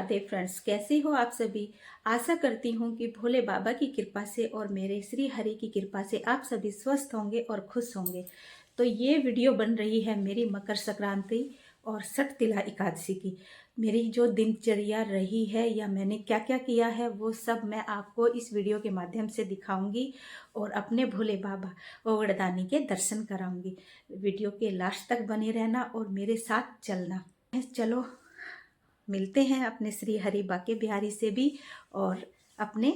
Radhe friends, कैसे हो आप सभी। आशा करती हूँ कि भोले बाबा की कृपा से और मेरे श्री हरि की कृपा से आप सभी स्वस्थ होंगे और खुश होंगे। तो ये वीडियो बन रही है मेरी मकर संक्रांति और छठ तिला एकादशी की। मेरी जो दिनचर्या रही है या मैंने क्या क्या किया है वो सब मैं आपको इस वीडियो के माध्यम से दिखाऊंगी और अपने भोले बाबा ओगड़दानी के दर्शन कराऊंगी। वीडियो के लास्ट तक बने रहना और मेरे साथ चलना। चलो मिलते हैं अपने श्री हरि बाके बिहारी से भी और अपने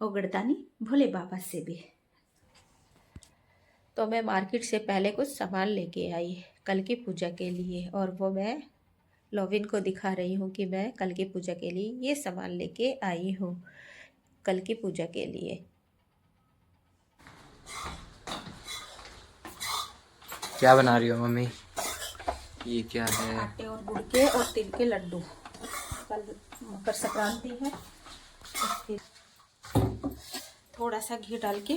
ओगड़दानी भोले बाबा से भी। तो मैं मार्केट से पहले कुछ सामान लेके आई कल की पूजा के लिए, और वो मैं लोविन को दिखा रही हूँ कि मैं कल की पूजा के लिए ये सामान लेके आई हूँ कल की पूजा के लिए। क्या बना रही हो मम्मी? ये क्या है? आटे और गुड़ के और तिल के लड्डू। कल मकर संक्रांति है, इसलिए थोड़ा सा घी डाल के।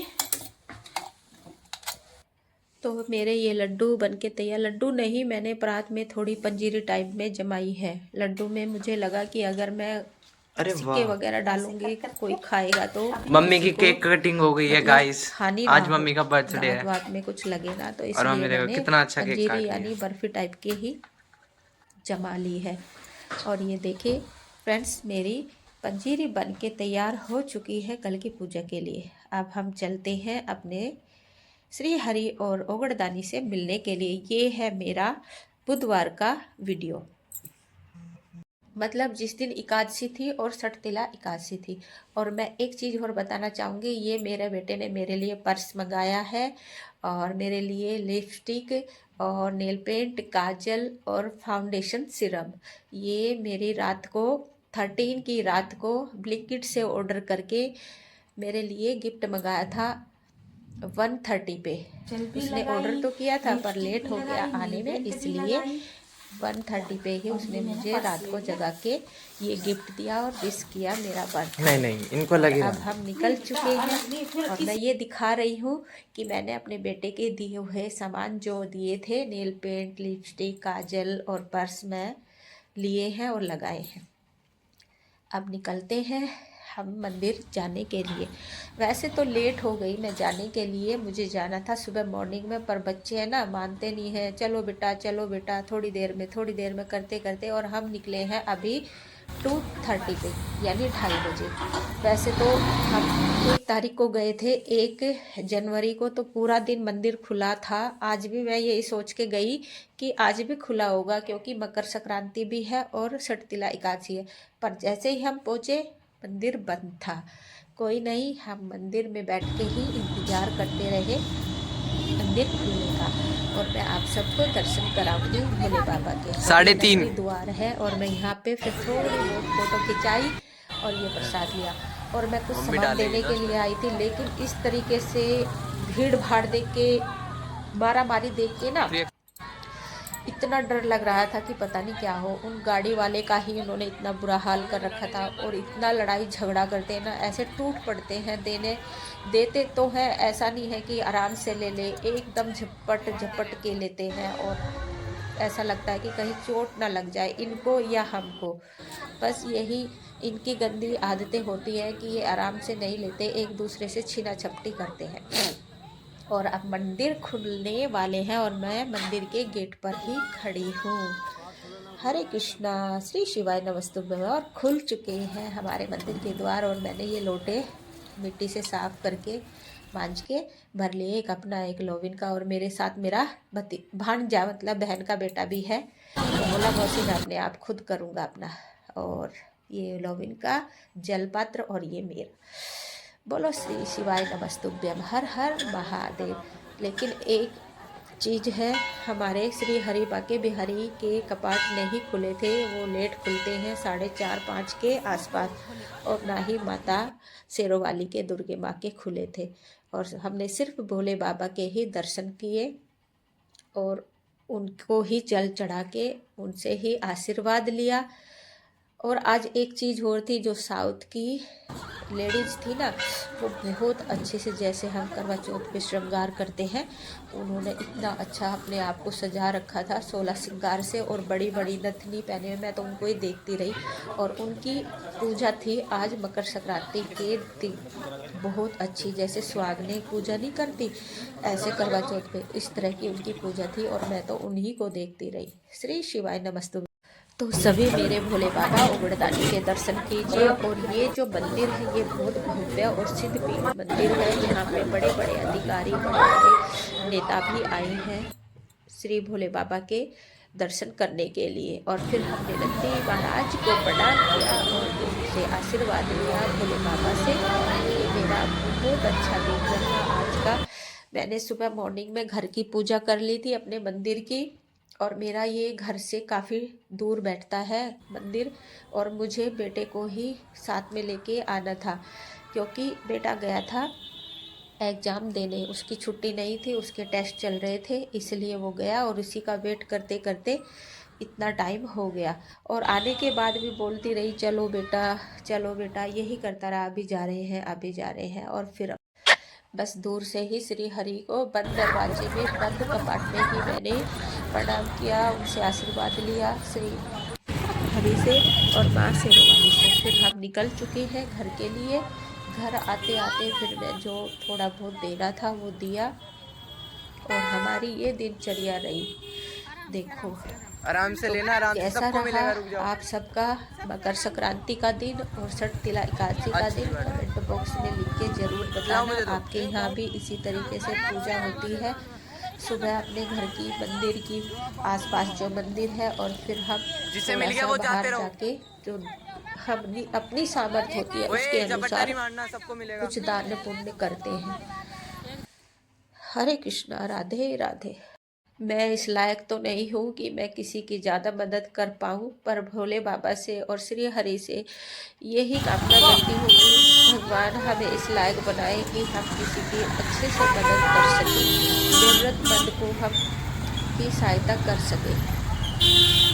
तो मेरे ये लड्डू बनके तैयार। लड्डू नहीं, मैंने परात में थोड़ी पंजीरी टाइप में जमाई है। लड्डू में मुझे लगा कि अगर मैं अरे सिक्के वाह, वगैरह डालूंगी कोई खाएगा तो मम्मी किसी की को केक कटिंग हो गई है मतलब गाइस। हानि ना आज हो, मम्मी का बर्थडे दांत है वात में कुछ लगे ना, तो और इसलिए मम्मी देखो मैंने कितना अच्छा केक पंजीरी काट रही यानी है। बर्फी टाइप के ही जमा ली है। और ये देखिए फ्रेंड्स, मेरी पंजीरी बन के तैयार हो चुकी है कल की पूजा के लिए। अब हम चलते हैं अपने श्री हरि और ओगड़दानी से मिलने के लिए। ये है मेरा बुधवार का वीडियो, मतलब जिस दिन एकादशी थी और छठ तिला एकादशी थी। और मैं एक चीज़ और बताना चाहूँगी, ये मेरे बेटे ने मेरे लिए पर्स मंगाया है और मेरे लिए लिपस्टिक और नेल पेंट, काजल और फाउंडेशन सिरम। ये मेरी रात को 13 की रात को ब्लिंकिट से ऑर्डर करके मेरे लिए गिफ्ट मंगाया था 1:30 पे। उसने ऑर्डर तो किया था पर लेट हो गया आने में, इसलिए 1:30 पे ही उसने मुझे रात को जगा के ये गिफ्ट दिया और विश किया मेरा बर्थडे। नहीं नहीं, इनको और लगे अब हम निकल चुके हैं और मैं ये दिखा रही हूँ कि मैंने अपने बेटे के दिए हुए सामान जो दिए थे, नेल पेंट, लिपस्टिक, काजल और पर्स, में लिए हैं और लगाए हैं। अब निकलते हैं हम मंदिर जाने के लिए। वैसे तो लेट हो गई मैं जाने के लिए, मुझे जाना था सुबह मॉर्निंग में, पर बच्चे हैं ना, मानते नहीं हैं। चलो बेटा थोड़ी देर में करते करते, और हम निकले हैं अभी 2:30 पे यानी 2:30 बजे। वैसे तो हम 1 तारीख को गए थे, 1 जनवरी को तो पूरा दिन मंदिर खुला था। आज भी मैं यही सोच के गई कि आज भी खुला होगा क्योंकि मकर संक्रांति भी है और छठ तिला एकादशी है। पर जैसे ही हम पहुँचे मंदिर बंद था। कोई नहीं, हम मंदिर में बैठ के ही इंतजार करते रहे मंदिर खुलने का। और मैं आप सबको दर्शन कराऊंगी भोले बाबा के। 3:30 द्वार है और मैं यहाँ पे फिर थोड़ी बहुत फोटो खिंचाई और ये प्रसाद लिया। और मैं कुछ सामान देने के लिए आई थी, लेकिन इस तरीके से भीड़ भाड़ देख के, मारा मारी देख के ना, इतना डर लग रहा था कि पता नहीं क्या हो। उन गाड़ी वाले का ही उन्होंने इतना बुरा हाल कर रखा था और इतना लड़ाई झगड़ा करते हैं ना, ऐसे टूट पड़ते हैं। देते तो हैं, ऐसा नहीं है कि आराम से ले ले, एकदम झपट झपट के लेते हैं और ऐसा लगता है कि कहीं चोट ना लग जाए इनको या हमको। बस यही इनकी गंदी आदतें होती हैं कि ये आराम से नहीं लेते, एक दूसरे से छीना झपटी करते हैं। और अब मंदिर खुलने वाले हैं और मैं मंदिर के गेट पर ही खड़ी हूँ। हरे कृष्णा, श्री शिवाय नमस्तुभ्यं। और खुल चुके हैं हमारे मंदिर के द्वार और मैंने ये लोटे मिट्टी से साफ करके मांझ के भर लिए, एक अपना एक लोविन का, और मेरे साथ मेरा भांजा मतलब बहन का बेटा भी है। तो बोला मौसी मैं अपने आप खुद करूँगा अपना। और ये लोविन का जल पात्र और ये मेरा। बोलो श्री शिवाय नमस्तुभ्यम, हर हर महादेव। लेकिन एक चीज़ है, हमारे श्री हरि बाके बिहारी के कपाट नहीं खुले थे, वो लेट खुलते हैं 4:30-5 के आसपास। और ना ही माता शेरोवाली के, दुर्गे माँ के खुले थे। और हमने सिर्फ भोले बाबा के ही दर्शन किए और उनको ही जल चढ़ा के उनसे ही आशीर्वाद लिया। और आज एक चीज़ और थी, जो साउथ की लेडीज़ थी ना, वो बहुत अच्छे से, जैसे हम करवा चौथ पे श्रृंगार करते हैं, उन्होंने इतना अच्छा अपने आप को सजा रखा था 16 श्रृंगार से, और बड़ी बड़ी नथनी पहने हुए। मैं तो उनको ही देखती रही। और उनकी पूजा थी आज मकर संक्रांति के दिन, बहुत अच्छी, जैसे सुहागने पूजा नहीं करती, ऐसे करवा चौथ पे इस तरह की उनकी पूजा थी, और मैं तो उन्हीं को देखती रही। श्री शिवाय नमस्तु। तो सभी मेरे भोले बाबा उगड़दानी के दर्शन कीजिए। और ये जो मंदिर है, ये बहुत भव्य और सिद्ध पीठ मंदिर है। यहाँ पे बड़े बड़े अधिकारी, बड़े बड़े नेता भी आए हैं श्री भोले बाबा के दर्शन करने के लिए। और फिर हमने नंदी महाराज को प्रणाम किया और उनसे आशीर्वाद लिया भोले बाबा से। ये मेरा बहुत अच्छा दिन रहा आज का। मैंने सुबह मॉर्निंग में घर की पूजा कर ली थी अपने मंदिर की, और मेरा ये घर से काफ़ी दूर बैठता है मंदिर, और मुझे बेटे को ही साथ में लेके आना था, क्योंकि बेटा गया था एग्ज़ाम देने, उसकी छुट्टी नहीं थी, उसके टेस्ट चल रहे थे, इसलिए वो गया, और उसी का वेट करते करते इतना टाइम हो गया। और आने के बाद भी बोलती रही, चलो बेटा चलो बेटा, यही करता रहा, अभी जा रहे हैं अभी जा रहे हैं। और फिर बस दूर से ही श्री हरि को बंद दरवाजे में, बंद कपाट में ही मैंने प्रणाम किया, उनसे आशीर्वाद लिया श्री हरि से और माँ शेरवानी से। फिर हम निकल चुके हैं घर के लिए। घर आते आते फिर मैं जो थोड़ा बहुत देना था वो दिया, और हमारी ये दिनचर्या रही। देखो आराम से लेना, आराम से कैसा सबको मिलेगा, रुक रहा जाओ। आप सबका मकर संक्रांति का दिन और छठ तिला एकादशी का दिन, कमेंट बॉक्स में लिख के जरूर बताना। आपके यहाँ भी इसी तरीके से पूजा होती है। सुबह अपने घर की, मंदिर की, आसपास जो मंदिर है, और फिर हम जिसे मिल गया वो बाहर जाके जो हम अपनी सामर्थ्य होती है उसके अनुसार सबको मिलेगा। कुछ दान पुण्य करते हैं। हरे कृष्णा, राधे राधे। मैं इस लायक तो नहीं हूँ कि मैं किसी की ज़्यादा मदद कर पाऊँ, पर भोले बाबा से और श्री हरि से यही कामना करती हूँ कि भगवान हमें इस लायक बनाए कि हम किसी की अच्छे से मदद कर सकें, ज़रूरतमंद को हम की सहायता कर सकें।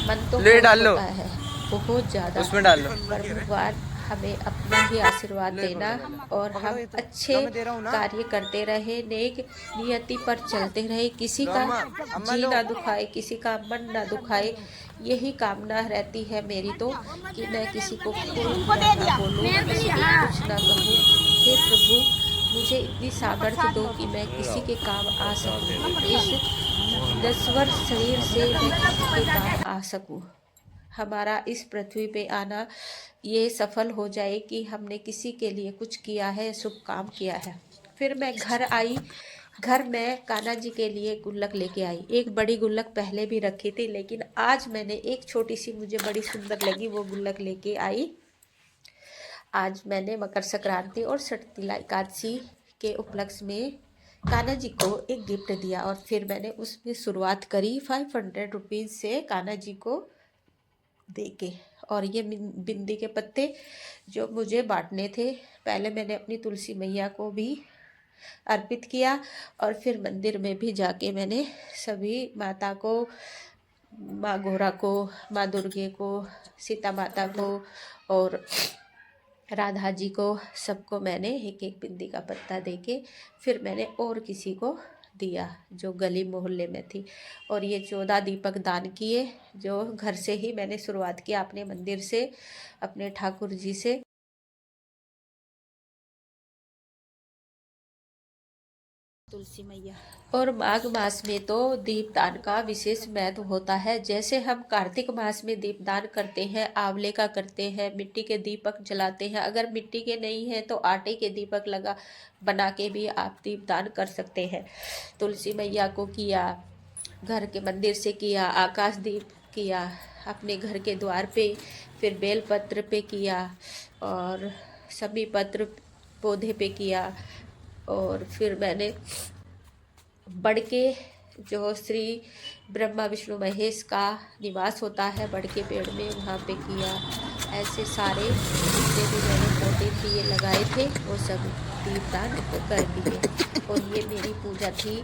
मन तो होता है बहुत ज़्यादा, उसमें डाल लो। पर भगवान हमें अपना ही आशीर्वाद देना, और हम अच्छे कार्य करते रहे, नेक नियति पर चलते रहे, किसी का जी ना दुखाए, किसी का मन ना दुखाए, यही कामना रहती है मेरी तो, कि मैं किसी को कोई बुरा ना बोलूं, किसी को कुछ ना कहूँ। हे प्रभु, मुझे इतनी सामर्थ्य दो कि मैं किसी के काम आ सकूं, इस नश्वर शरीर से मैं किसी के काम आ सकूं। हमारा इस पृथ्वी पे आना ये सफल हो जाए कि हमने किसी के लिए कुछ किया है, शुभ काम किया है। फिर मैं घर आई। घर में कान्हा जी के लिए गुल्लक लेके आई। एक बड़ी गुल्लक पहले भी रखी थी, लेकिन आज मैंने एक छोटी सी, मुझे बड़ी सुंदर लगी, वो गुल्लक लेके आई। आज मैंने मकर संक्रांति और छठ तिला एकादशी के उपलक्ष्य में कान्हा जी को एक गिफ्ट दिया, और फिर मैंने उसमें शुरुआत करी 500 रुपीज़ से कान्हा जी को देके। और ये बिंदी के पत्ते जो मुझे बांटने थे, पहले मैंने अपनी तुलसी मैया को भी अर्पित किया, और फिर मंदिर में भी जाके मैंने सभी माता को, माँ गोरा को, माँ दुर्गे को, सीता माता को और राधा जी को, सबको मैंने एक एक बिंदी का पत्ता देके फिर मैंने और किसी को दिया जो गली मोहल्ले में थी। और ये 14 दीपक दान किए, जो घर से ही मैंने शुरुआत किया, अपने मंदिर से, अपने ठाकुर जी से। तुलसी मैया। और माघ मास में तो दीपदान का विशेष महत्व होता है। जैसे हम कार्तिक मास में दीपदान करते हैं, आंवले का करते हैं, मिट्टी के दीपक जलाते हैं। अगर मिट्टी के नहीं है तो आटे के दीपक बना के भी आप दीपदान कर सकते हैं। तुलसी मैया को किया, घर के मंदिर से किया, आकाश दीप किया, अपने घर के द्वार पे, फिर बेलपत्र पे किया, और सभी पत्र पौधे पे किया। और फिर मैंने बड़ के, जो श्री ब्रह्मा विष्णु महेश का निवास होता है, बड़ के पेड़ में, वहाँ पे किया। ऐसे सारे जितने भी मैंने पौधे दिए लगाए थे वो सब दीपदान कर दिए। और ये मेरी पूजा थी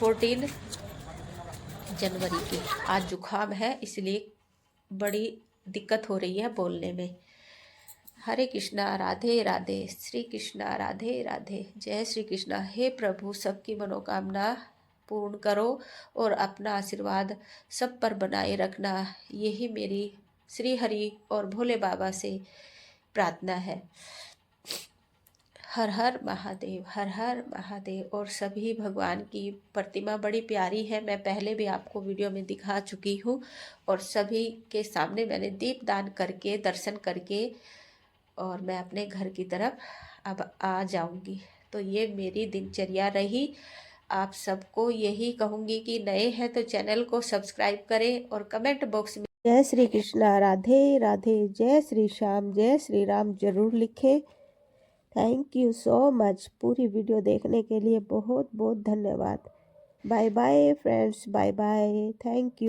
14 जनवरी की। आज जुकाम है इसलिए बड़ी दिक्कत हो रही है बोलने में। हरे कृष्णा, राधे राधे, श्री कृष्णा, राधे राधे, जय श्री कृष्णा। हे प्रभु, सबकी मनोकामना पूर्ण करो और अपना आशीर्वाद सब पर बनाए रखना, यही मेरी श्री हरि और भोले बाबा से प्रार्थना है। हर हर महादेव, हर हर महादेव। और सभी भगवान की प्रतिमा बड़ी प्यारी है, मैं पहले भी आपको वीडियो में दिखा चुकी हूँ और सभी के सामने मैंने दीपदान करके दर्शन करके और मैं अपने घर की तरफ अब आ जाऊंगी। तो ये मेरी दिनचर्या रही। आप सबको यही कहूँगी कि नए हैं तो चैनल को सब्सक्राइब करें और कमेंट बॉक्स में जय श्री कृष्णा, राधे राधे, जय श्री श्याम, जय श्री राम जरूर लिखें। Thank you so much. पूरी वीडियो देखने के लिए बहुत बहुत धन्यवाद। Bye bye friends, bye bye, thank you.